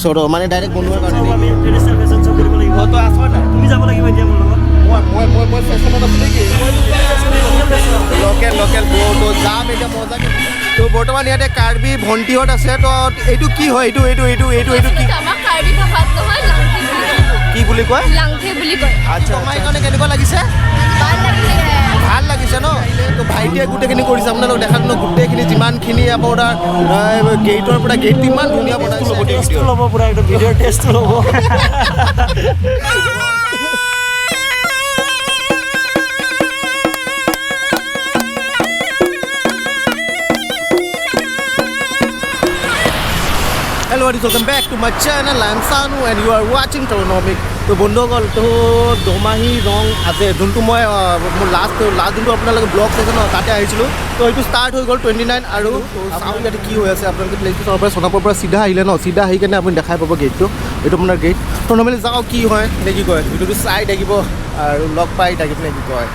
সৰ মানে ডাইৰেক্ট বনোৱাৰ কাৰণে লোকেল তো যাম এতিয়া মজাকে। তো বৰ্তমান ইয়াতে কাৰ্বি ভণ্টিহঁত আছে। তো এইটো কি হয়? এইটো কি বুলি কয়? আচ্ছা, কাৰণে কেনেকুৱা লাগিছে? ভাল লাগিছে ন? তো ভাইটিয়ে গোটেইখিনি কৰিছে, আপোনালোক দেখাত ন গোটেইখিনি যিমানখিনি আপোনাৰ গেটৰ পৰা গেটটো ইমান ধুনীয়া বনাইছে। ল'ব পুৰা একদম ভিডিঅ'ৰ টেষ্টটো ল'ব। Hello, welcome back to my channel. I'm Sanu and you are watching Toronomic. তো বন্ধুসকল, তো দোমাহী ৰং আছে যোনটো মই মোৰ লাষ্ট যোনটো আপোনালোকে ব্লগ চাইছে ন তাতে আহিছিলোঁ। তো এইটো ষ্টাৰ্ট হৈ গ'ল 29 আৰু চাউণ্ড ইয়াতে কি হৈ আছে আপোনালোকে প্লেচটো চাব পাৰে। সোণাপুৰৰ পৰা চিধা আহিলে ন, চিধা আহি কেনে আপুনি দেখাই পাব গেটটো। এইটো আপোনাৰ গেট। তো নৰ্মেলি যাওঁ কি হয় নে কি কয়, ভিডিঅ'টো চাই থাকিব আৰু লগ পাই থাকিব নে কি কয়।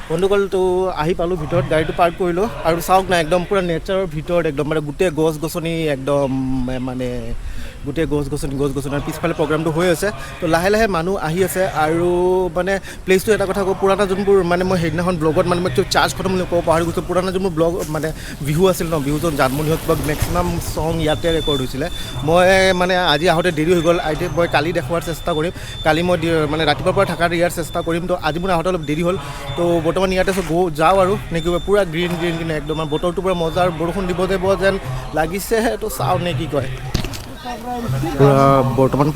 বন্ধুসকল, তো আহি পালোঁ ভিতৰত, গাড়ীটো পাৰ্ক কৰিলোঁ আৰু চাওক না একদম পূৰা নেচাৰৰ ভিতৰত একদম মানে গোটেই গছ গছনি একদম মানে গোটেই গছ গছনিৰ পিছফালে প্ৰগ্ৰামটো হৈ আছে। তো লাহে লাহে মানুহ আহি আছে আৰু মানে প্লেচটো এটা কথা কওঁ, পুৰাণা যোনবোৰ মানে মই সেইদিনাখন ব্লগত মানে মই চাৰ্জ খতম বুলি ক'ব পাহৰি গৈছোঁ। পুৰাণা যোনবোৰ ব্লগ মানে বিহু আছিল ন, বিহুজন জানমণি হওক বা মেক্সিমাম ছং ইয়াতে ৰেকৰ্ড হৈছিলে। মই মানে আজি আহোঁতে দেৰি হৈ গ'ল। মই কালি দেখুৱাৰ চেষ্টা কৰিম, কালি মই মানে ৰাতিপুৱাৰ পৰা থকাৰ ইয়াৰ চেষ্টা কৰিম। তো আজি মোৰ আহোঁতে অলপ দেৰি হ'ল। তো বৰ্তমান ইয়াতে যাওঁ আৰু নে কি কয়, পূৰা গ্ৰীণ একদম বতৰটো পূৰা মজাৰ, বৰষুণ দিব যেন লাগিছে। তো চাওঁ নে কি কয়, পূৰা বৰ্তমান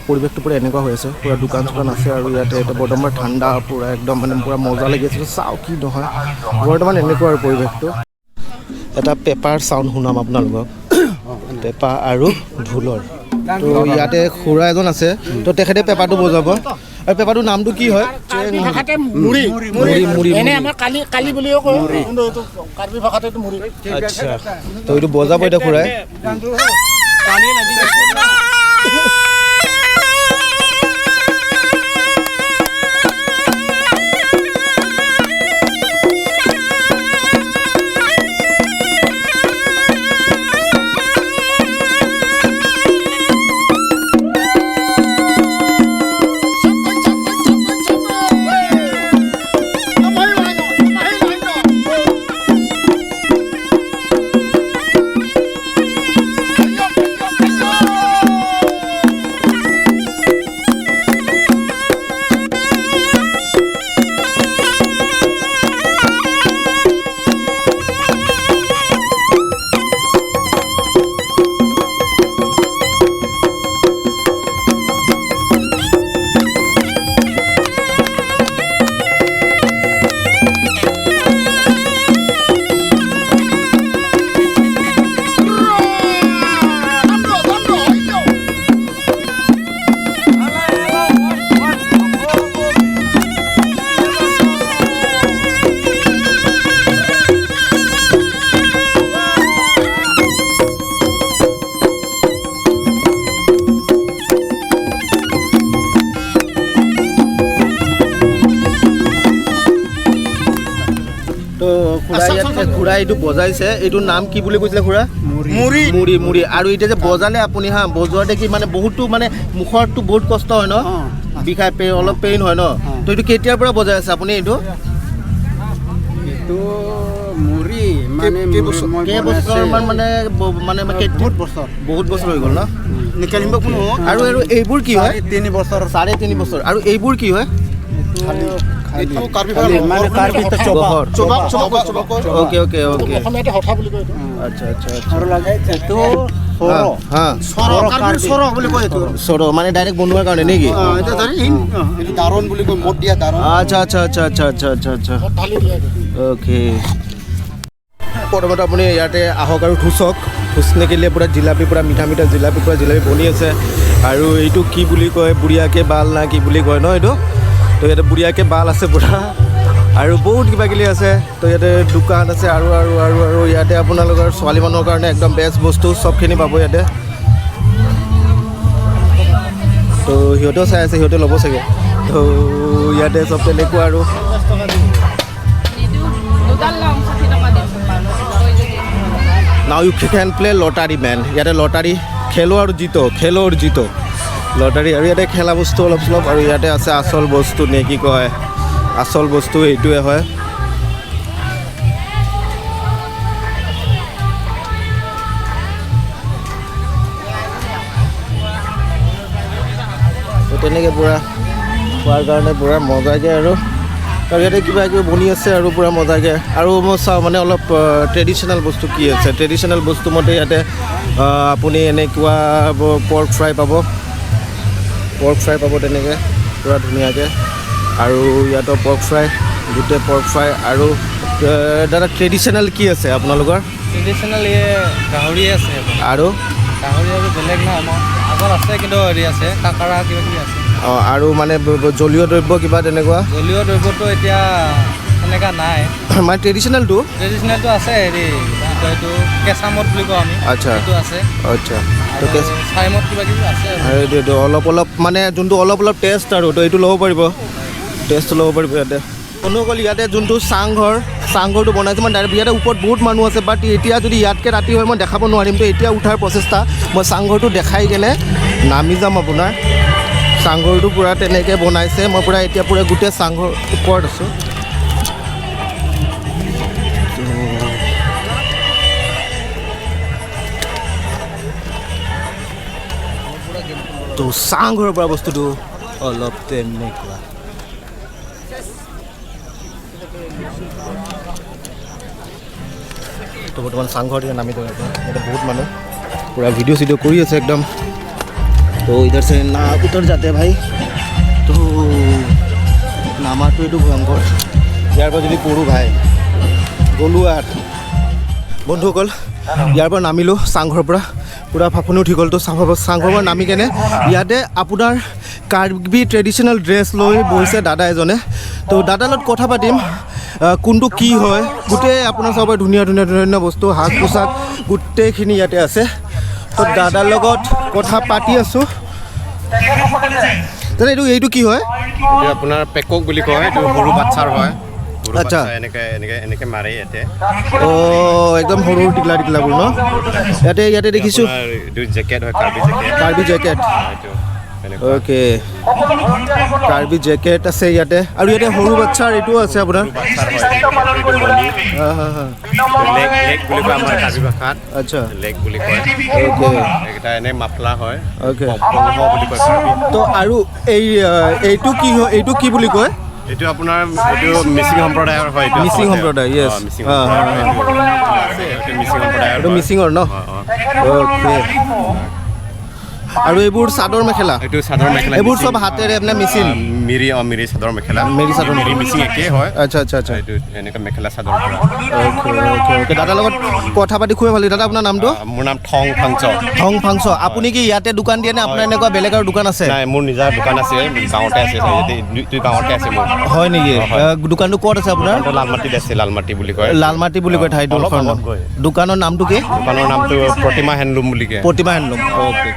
পৰিৱেশটো পূৰা এনেকুৱা হৈ আছে। পূৰা দোকান চোকান আছে আৰু ইয়াতে বৰ্তমান ঠাণ্ডা পূৰা একদম মানে পূৰা মজা লাগি আছে। চাওঁ কি নহয়, বৰ্তমান এনেকুৱা আৰু পৰিৱেশটো। এটা পেপাৰ চাউণ্ড শুনাম আপোনালোকক, পেপা আৰু ঢোলৰ। তো ইয়াতে খুৰা এজন আছে, তো তেখেতে পেপাৰটো বজাব। আৰু পেপাৰটোৰ নামটো কি হয়? আচ্ছা, তো এইটো বজাব এতিয়া খুৰাই। খুৰা এইটো বজাইছে, এইটোৰ নাম কি বুলি কৈছিলে খুৰা? মুড়ি। আৰু এতিয়া যে বজালে আপুনি বজোৱাতে কি মানে বহুতো মানে মুখৰটো বহুত কষ্ট হয় ন, বিষাই অলপ পেইন হয় ন। তো এইটো কেতিয়াৰ পৰা বজাই আছে আপুনি? এইটো কেইবছৰমান মানে বহুত বছৰ হৈ গ'ল ন। আৰু এইবোৰ কি হয়? 3.5 বছৰ। আৰু এইবোৰ কি হয়? সৰ মানে ডাইৰেক্ট বনোৱাৰ কাৰণে নেকি? আচ্ছা। অ'কে, প্ৰথমতে আপুনি ইয়াতে আহক আৰু থুচ নেকিলে পূৰা জিলাপি, পূৰা মিঠা জিলাপি বনি আছে। আৰু এইটো কি বুলি কয়, বুঢ়িয়াকে বাল না কি বুলি কয় ন এইটো? তো ইয়াতে বুঢ়িয়াকে বাল আছে পূৰা আৰু বহুত কিবাকিবি আছে। তো ইয়াতে দোকান আছে আৰু ইয়াতে আপোনালোকৰ ছোৱালী মানুহৰ কাৰণে একদম বেষ্ট বস্তু চবখিনি পাব ইয়াতে। তো সিহঁতেও চাই আছে, সিহঁতে ল'ব চাগে। তো ইয়াতে চব তেনেকুৱা আৰু now you can play lottery man ইয়াতে লটাৰী খেলো আৰু জিতো লটাৰী আৰু ইয়াতে খেলা বস্তু অলপ চলপ আৰু ইয়াতে আছে আচল বস্তু নে কি কয় আচল বস্তু এইটোৱে হয় তো তেনেকৈ পূৰা খোৱাৰ কাৰণে পূৰা মজাকৈ আৰু ইয়াতে কিবা কিবি বনি আছে আৰু পূৰা মজাকৈ আৰু মই চাওঁ মানে অলপ ট্ৰেডিশ্যনেল বস্তু কি আছে ট্ৰেডিশ্যনেল বস্তু মতে ইয়াতে আপুনি এনেকুৱা পৰ্ক ফ্ৰাই পাব তেনেকৈ পূৰা ধুনীয়াকৈ আৰু ইয়াতো পৰ্ক ফ্ৰাই গোটেই পৰ্ক ফ্ৰাই আৰু দাদা ট্ৰেডিশ্যনেল কি আছে আপোনালোকৰ ট্ৰেডিশ্যনেল গাহৰি আছে আৰু গাহৰি আৰু বেলেগ নাই আমাৰ আগত আছে কিন্তু হেৰি আছে কাকাৰা কিবা কিবি আছে অঁ আৰু মানে জলীয় দ্ৰব্য কিবা তেনেকুৱা জলীয় দ্ৰব্যটো এতিয়া সেনেকুৱা নাই মানে ট্ৰেডিশ্যনেলটো আছে হেৰি এইটো কেঁচামদ বুলি কওঁ আমি আচ্ছা সেইটো আছে আচ্ছা তো চাইমদ কিবা কিবি আছে এইটো অলপ মানে যোনটো অলপ টেষ্ট আৰু তো এইটো ল'ব পাৰিব ইয়াতে বন্ধুসকল ইয়াতে যোনটো চাংঘৰটো বনাইছে মানে ডাইৰেক্ট ইয়াতে ওপৰত বহুত মানুহ আছে বাট এতিয়া যদি ইয়াতকৈ ৰাতি হয় মই দেখাব নোৱাৰিম তো এতিয়া উঠাৰ প্ৰচেষ্টা মই চাংঘৰটো দেখাই কেনে নামি যাম আপোনাৰ চাংঘৰটো পূৰা তেনেকৈ বনাইছে মই এতিয়া গোটেই চাংঘৰ ওপৰত আছোঁ তো চাংঘৰৰ পৰা বস্তুটো অলপ তেনেকুৱা তো বৰ্তমান চাংঘৰ এতিয়া নামি থাকে ইয়াতে বহুত মানুহ পূৰা ভিডিঅ' চিডিঅ' কৰি আছে একদম তো ইধৰ से ना उतर जाते भाई তো নামাটো এইটো ভয়ংকৰ ইয়াৰ পৰা যদি পৰোঁ ভাই গ'লোঁ আৰু বন্ধুসকল ইয়াৰ পৰা নামিলোঁ চাংঘৰৰ পৰা পূৰা ফাফনি উঠি গ'ল তো চাংঘৰৰ পৰা নামি কেনে ইয়াতে আপোনাৰ কাৰ্বি ট্ৰেডিশ্যনেল ড্ৰেছ লৈ বহিছে দাদা এজনে তো দাদাৰ লগত কথা পাতিম কোনটো কি হয় গোটেই আপোনাৰ চাব ধুনীয়া বস্তু সাজ পোছাক গোটেইখিনি ইয়াতে আছে তো দাদাৰ লগত কথা পাতি আছোঁ দাদা এইটো কি হয় এইটো আপোনাৰ পেকক বুলি কয় এইটো সৰু বাচ্ছাৰ হয় আচ্ছা এনেকৈ মাৰে ইয়াতে অঁ একদম সৰু টিকলাবোৰ ন ইয়াতে দেখিছোঁ এইটো জেকেট হয় Karbi jacket okay Karbi jacket আছে ইয়াতে আৰু ইয়াতে সৰু বাচ্ছাৰ এইটোও আছে আপোনাৰ আচ্ছা লেগ বুলি কয় অ'কে এইকেইটা এনেই মাফলা হয় অ'কে বুলি কয় তো আৰু এইটো কি হয় এইটো কি বুলি কয় এইটো আপোনাৰ এইটো মিচিং সম্প্ৰদায়ৰ হয় মিচিং সম্প্ৰদায় য়েছ এইটো মিচিঙৰ ন অ'কে আৰু এইবোৰ চাদৰ মেখেলা এইটো চাদৰ মেখেলা এইবোৰ চব হাতেৰে আপোনাৰ মেচিন মিৰি চাদৰ মেখেলা মিৰি মিচিং একেই হয় আচ্ছা এইটো এনেকৈ মেখেলা চাদৰ অ'কে দাদাৰ লগত কথা পাতি খুবেই ভাল দাদা আপোনাৰ নামটো মোৰ নাম থং ফাংচ আপুনি কি ইয়াতে দোকান দিয়ে নে আপোনাৰ এনেকুৱা বেলেগ আৰু দোকান আছে নাই মোৰ নিজৰ দোকান আছে গাঁৱতে আছে গাঁৱতে আছে মোৰ হয় নেকি দোকানটো ক'ত আছে আপোনাৰ লালমাটিত আছে লালমাটি বুলি কয় ঠাইটো দোকানৰ নামটো কি দোকানৰ নামটো প্ৰতিমা হেণ্ডলুম বুলি কয় প্ৰতিমা হেণ্ডলুম অ'কে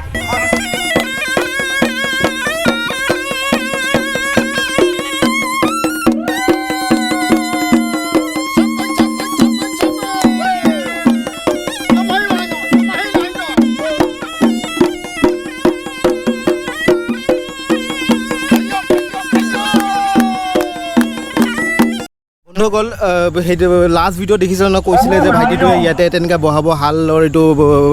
গ'ল সেইটো লাষ্ট ভিডিঅ' দেখিছিলে ন কৈছিলে যে ভাইটিটোৱে ইয়াতে তেনেকৈ বহাব হালৰ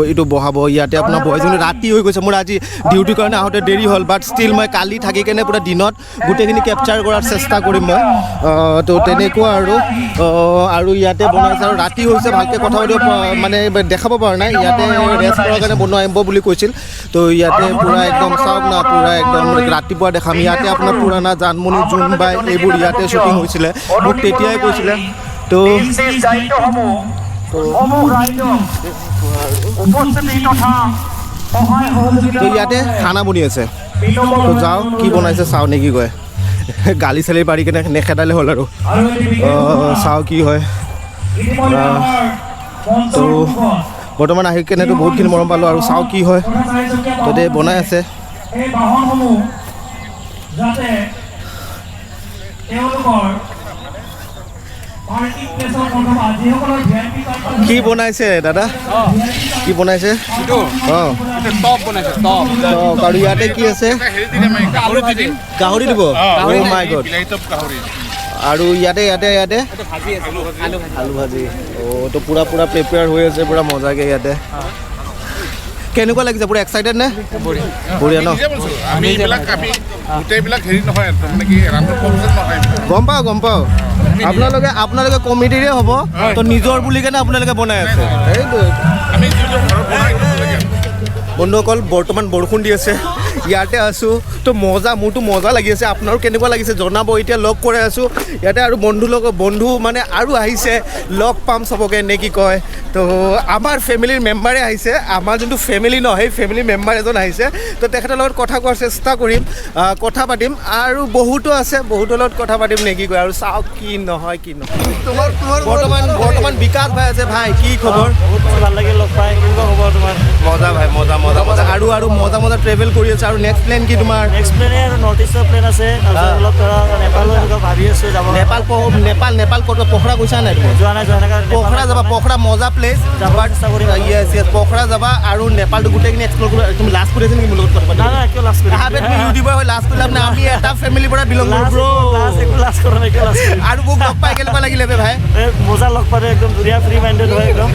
এইটো বহাব ইয়াতে আপোনাৰ বহাইজনী ৰাতি হৈ গৈছে মোৰ আজি ডিউটিৰ কাৰণে আহোঁতে দেৰি হ'ল বাট ষ্টিল মই কালি থাকি কেনে পূৰা দিনত গোটেইখিনি কেপচাৰ কৰাৰ চেষ্টা কৰিম মই তো তেনেকুৱা আৰু ইয়াতে বনাইছে আৰু ৰাতি হৈছে ভালকৈ কথা পাতিব মানে দেখাব পৰা নাই ইয়াতে ৰেষ্ট কৰাৰ কাৰণে বনোৱা আহিব বুলি কৈছিল তো ইয়াতে পূৰা একদম চাওক না পূৰা একদম ৰাতিপুৱা দেখাম ইয়াতে আপোনাৰ পুৰণা জানমণি জোনবাই এইবোৰ ইয়াতে শ্বুটিং হৈছিলে মোক তেতিয়াই কৈছিলে তো ইয়াতে খানা বনি আছে তো যাওঁ কি বনাইছে চাওঁ নে কি কয় গালি চালি পাৰি কেনে নেখেদালে হ'ল আৰু চাওঁ কি হয় তো বৰ্তমান আহি কেনেতো বহুতখিনি মৰম পালোঁ আৰু চাওঁ কি হয় তাতে বনাই আছে কি বনাইছে দাদা কি বনাইছে অঁ টপ বনাইছে টপ আৰু ইয়াতে কি আছে গাহৰি দিব অ' মাই গড আৰু ইয়াতে ইয়াতে ইয়াতে ভাজি আছে আলু আলু ভাজি অ' তো পুৰা পুৰা প্ৰিপেয়াৰ হৈ আছে পুৰা মজাকে ইয়াতে কেনেকুৱা লাগিছে পুৰা এক্সাইটেড নে বঢ়িয়া ন আমি গোটেইবিলাক হেৰি নহয় মানে কি ৰান্ধন প্ৰফেচন নহয় গম পাওঁ আপোনালোকে কমিটিৰে হ'ব তো নিজৰ বুলি কেনে আপোনালোকে বনাই আছে সেইটো আমি যিটো ঘৰত বনাই দিব লাগে বন্ধুসকল বৰ্তমান বৰষুণ দি আছে ইয়াতে আছোঁ তো মোৰতো মজা লাগি আছে আপোনাৰো কেনেকুৱা লাগিছে জনাব এতিয়া লগ কৰি আছোঁ ইয়াতে আৰু বন্ধু মানে আৰু আহিছে লগ পাম চবকে নে কি কয় তো আমাৰ ফেমিলিৰ মেম্বাৰে আহিছে আমাৰ যোনটো ফেমিলি ন সেই ফেমিলি মেম্বাৰ এজন আহিছে তো তেখেতৰ লগত কথা কোৱাৰ চেষ্টা কৰিম কথা পাতিম আৰু বহুতো আছে বহুতৰ লগত কথা পাতিম নে কি কয় আৰু চাওক কি নহয় বৰ্তমান বিকাশ ভাই আছে ভাই কি খবৰ ভাল লাগিল লগ পাই কেনেকুৱা খবৰ তোমাৰ মজা ভাই মজা আৰু মজা ট্ৰেভেল কৰি আছে আৰু নেক্সট প্লেন কি তোমাৰ নেক্সট প্লেনে আৰু নৰ্থ ইষ্টৰ প্লেন আছে তাৰপিছত অলপ ধৰা নেপালো এনেকুৱা ভাবি আছোঁ যাব নেপাল ক'ত পখৰা গৈছা নাই তুমি যোৱা নাই পখৰা যাবা পখৰা মজা প্লেচ যাবৰ চেষ্টা কৰিম য়েছ পখৰা যাবা আৰু নেপালটো গোটেইখিনি এক্সপ্ল'ৰ কৰিবা তুমি লাষ্ট কৰি আছে নেকি মোৰ লগত কথা পাতি নাই কিয় লাষ্ট কৰিম তুমি ইউটিউবাৰ হৈ লাষ্ট কৰিলা মানে আমি এটা ফেমিলিৰ পৰা বিলং কৰোঁ একো লাষ্ট কৰা নাই কিয় লাষ্ট কৰিম আৰু মোক লগ পাই কেনেকুৱা লাগিলে বে ভাই মজা লগ পালে একদম ধুনীয়া ফ্ৰী মাইণ্ডেড হয় একদম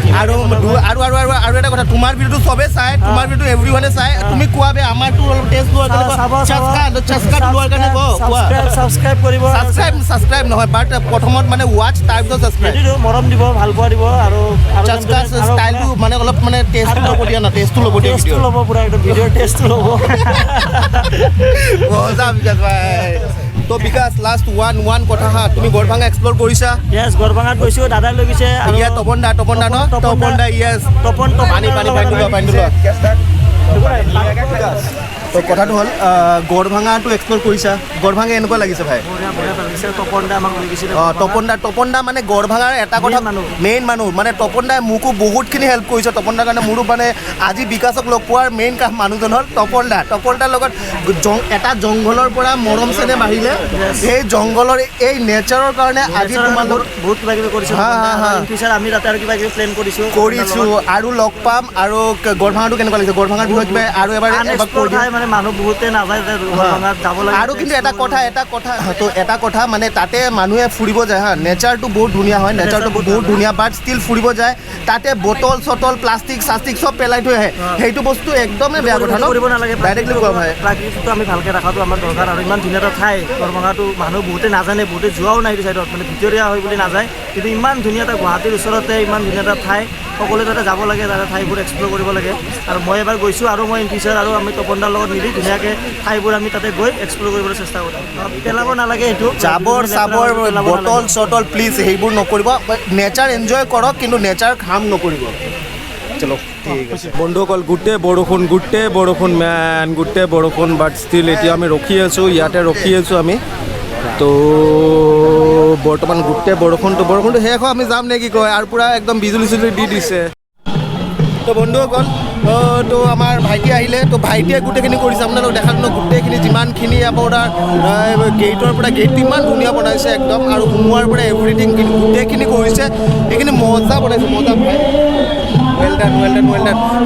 আৰু এটা কথা তোমাৰ ভিডিঅ'টো চবে চাই তোমাৰ ভিডিঅ'টো এভৰিৱানে চাই তুমি কোৱা বে আমাৰটো অলপ টেষ্ট লোৱাৰ কাৰণে চস্কা লোৱাৰ কাৰণে কোৱা ছাবস্ক্ৰাইব কৰিব ছাবস্ক্ৰাইব নহয় বাট প্ৰথমত মানে ৱাচ তাৰপিছত ছাবস্ক্ৰাইব মৰম দিব ভাল পোৱা দিব আৰু চস্কা ষ্টাইলটো মানে অলপ মানে টেষ্টটো ল'ব দিয়া না টেষ্টটো ল'ব দিয়া টেষ্টটো ল'ব পুৰা একদম ভিডিঅ'ৰ টেষ্টটো ল'ব মজা বিকাশ ভাই তো বিকাশ লাষ্ট ওৱান কথা হা তুমি গড়ভাঙা এক্সপ্ল'ৰ কৰিছা য়েছ গড়ভাঙাত গৈছোঁ দাদাই লৈ গৈছে আৰু ইয়াত তপন দা ন য়েছ তপন পানী তো কথাটো হ'ল গড়ভাঙাটো এক্সপ্ল'ৰ কৰিছা গড়ভাঙা এনেকুৱা লাগিছে ভাই তপন দা আমাক লৈ গৈছিলে তপন দা মানে গড়ভাঙাৰ এটা কথা মেইন মানুহ মানে তপন দাই মোকো বহুতখিনি হেল্প কৰিছে তপন দাৰ কাৰণে মোৰো মানে আজি বিকাশক লগ পোৱাৰ মেইন মানুহজন হ'ল তপন দাৰ লগত এটা জংঘলৰ পৰা মৰম চেনেহ বাঢ়িলে সেই জংঘলৰ এই নেচাৰৰ কাৰণে আজি তোমালোক বহুত কিবা কিবি কৰিছোঁ ফিউচাৰ আমি তাতে আৰু কিবা কিবি প্লেন কৰিছোঁ আৰু লগ পাম আৰু গড়ভাঙাটো কেনেকুৱা লাগিছে গড়ভাঙাৰ বিষয়ে কিবা আৰু এবাৰ মানে মানুহ বহুতে নাযায় যাব লাগে আৰু কিন্তু এটা কথা মানে তাতে মানুহে ফুৰিব যায় হা নেচাৰটো বহুত ধুনীয়া হয় নেচাৰটো বহুত ধুনীয়া বাট ষ্টিল ফুৰিব যায় তাতে বটল চটল প্লাষ্টিক চব পেলাই থৈ আহে সেইটো বস্তু একদমেই বেয়া কথা কৰিব নালাগে ডাইৰেক্টলি কোৱা ভাই প্ৰাকৃতিকটো আমি ভালকৈ ৰখাটো আমাৰ দৰকাৰ আৰু ইমান ধুনীয়া এটা ঠাই গড়ভাঙাটো মানুহ বহুতে নাজানে বহুতে যোৱাও নাই এইটো চাইডত মানে ভিতৰীয়া হয় বুলি নাযায় কিন্তু ইমান ধুনীয়া এটা গুৱাহাটীৰ ওচৰতে ইমান ধুনীয়া এটা ঠাই সকলোৱে তাতে যাব লাগে তাতে ঠাইবোৰ এক্সপ্ল'ৰ কৰিব লাগে আৰু মই এবাৰ গৈছোঁ আৰু মই ইন ফিউচাৰ আৰু আমি তপনদাৰ লগত মিলি ধুনীয়াকৈ ঠাইবোৰ আমি তাতে গৈ এক্সপ্ল'ৰ কৰিবলৈ চেষ্টা কৰিম পেলাব নালাগে এইটো জাবৰ বটল চটল প্লিজ সেইবোৰ নকৰিব নেচাৰ এনজয় কৰক কিন্তু নেচাৰ হাৰ্ম নকৰিব চলো ঠিক আছে বন্ধুসকল গোটেই বৰষুণ বাট ষ্টিল এতিয়া আমি ৰখি আছোঁ ইয়াতে আমি তো বৰ্তমান গোটেই বৰষুণটো শেষ হয় আমি যাম নে কি কয় আৰু পূৰা একদম বিজুলী দি দিছে তো বন্ধুসকল তো আমাৰ ভাইটি আহিলে তো ভাইটিয়ে গোটেইখিনি কৰিছে আপোনালোক দেখাত ন গোটেইখিনি যিমানখিনি আপোনাৰ গেটৰ পৰা গেটটো ইমান ধুনীয়া বনাইছে একদম আৰু সোমোৱাৰ পৰা এভৰিথিং গোটেইখিনি কৰিছে এইখিনি মজা বনাইছে মজা ভাই ৱেল ডান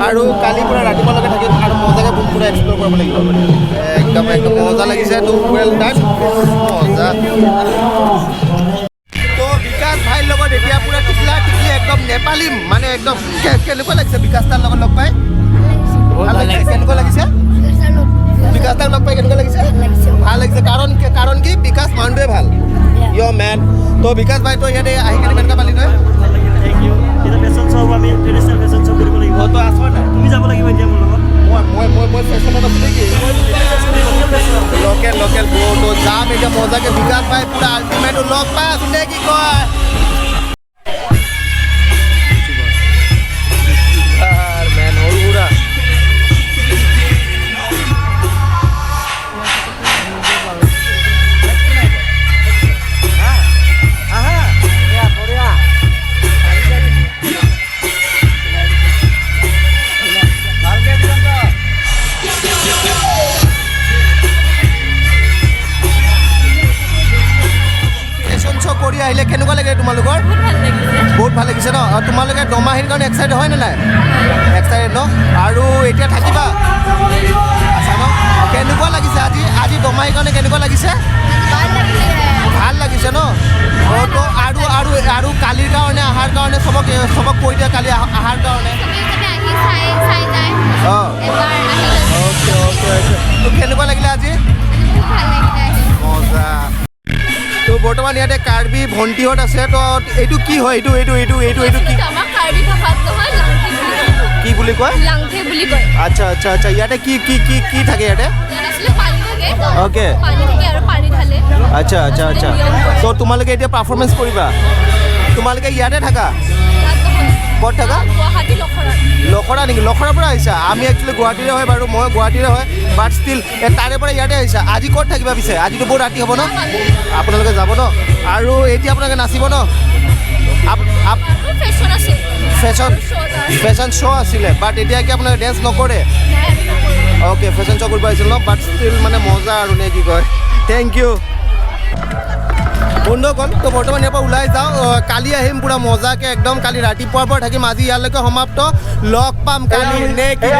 আৰু কালিৰ পৰা ৰাতিপুৱালৈকে থাকিম আৰু মজাকৈ পুৰা এক্সপ্ল'ৰ কৰিব লাগিব একদম মজা লাগিছে তো ৱেল ডান মজা বিকাশ ভাইৰ লগত এতিয়া পুৰা টিকলা একদম নেপালী মানে একদম কেনেকুৱা লাগিছে বিকাশ তাৰ লগত লগ পাই কেনেকুৱা লাগিছে বিকাশ তাৰ লগ পাই কেনেকুৱা লাগিছে ভাল লাগিছে কাৰণ কি বিকাশ মানুহটোৱে ভাল ইয় মেন তো বিকাশ ভাই তো ইয়াতে আহি কেনে কেনেকুৱা পালি তই থেংক ইউ এতিয়া ফেশ্বন শ্ব' আমি ট্ৰেডিশ্যনেল ফেশ্বন শ্ব' কৰিব লাগিব তো আছ নাই তুমি যাব লাগিব এতিয়া মোৰ লগত মই ফেশ্বনত আছোঁ নেকি লোকেল তো যাম এতিয়া মজাকৈ বিকাশ ভাই পুৰা আল্টিমেট লগ পাই আছোঁ নে কি কয় কৰি আহিলে কেনেকুৱা লাগে তোমালোকৰ বহুত ভাল লাগিছে ন তোমালোকে দমাহীৰ কাৰণে এক্সাইটেড হয় নে নাই এক্সাইটেড ন আৰু এতিয়া থাকিবা আচ্ছা ন কেনেকুৱা লাগিছে আজি দমাহীৰ কাৰণে কেনেকুৱা লাগিছে ভাল লাগিছে ন তো আৰু কালিৰ কাৰণে অহাৰ কাৰণে চবক কৈ দিয়া কালি অহাৰ কাৰণে অঁ অ'কে তো কেনেকুৱা লাগিলে আজি মজা তো বৰ্তমান ইয়াতে কাৰ্বি ভণ্টিহঁত আছে তো এইটো কি হয় এইটো কি বুলি কয় আচ্ছা ইয়াতে কি থাকে ইয়াতে অ'কে আচ্ছা তো তোমালোকে এতিয়া পাৰফৰ্মেঞ্চ কৰিবা তোমালোকে ইয়াতে থাকা ক'ত থাকা লখৰা নেকি লখৰাৰ পৰা আহিছা আমি একচুৱেলি গুৱাহাটীৰে হয় বাৰু মই গুৱাহাটীৰে হয় বাট ষ্টিল তাৰে পৰা ইয়াতে আহিছা আজি ক'ত থাকিবা পিছে আজিতো বহুত ৰাতি হ'ব ন আপোনালোকে যাব ন আৰু এতিয়া আপোনালোকে নাচিব ন ফেশ্বন শ্ব' আছিলে বাট এতিয়া কি আপোনালোকে ডেন্স নকৰে অ'কে ফেশ্বন শ্ব' কৰিব আহিছিল ন বাট ষ্টিল মানে মজা আৰু নে কি কয় থেংক ইউ বন্ধুসকল তো বৰ্তমান ইয়াৰ পৰা ওলাই যাওঁ কালি আহিম পূৰা মজাকৈ একদম কালি ৰাতিপুৱাৰ পৰা থাকিম আজি ইয়ালৈকে সমাপ্ত লগ পাম কালি নে কি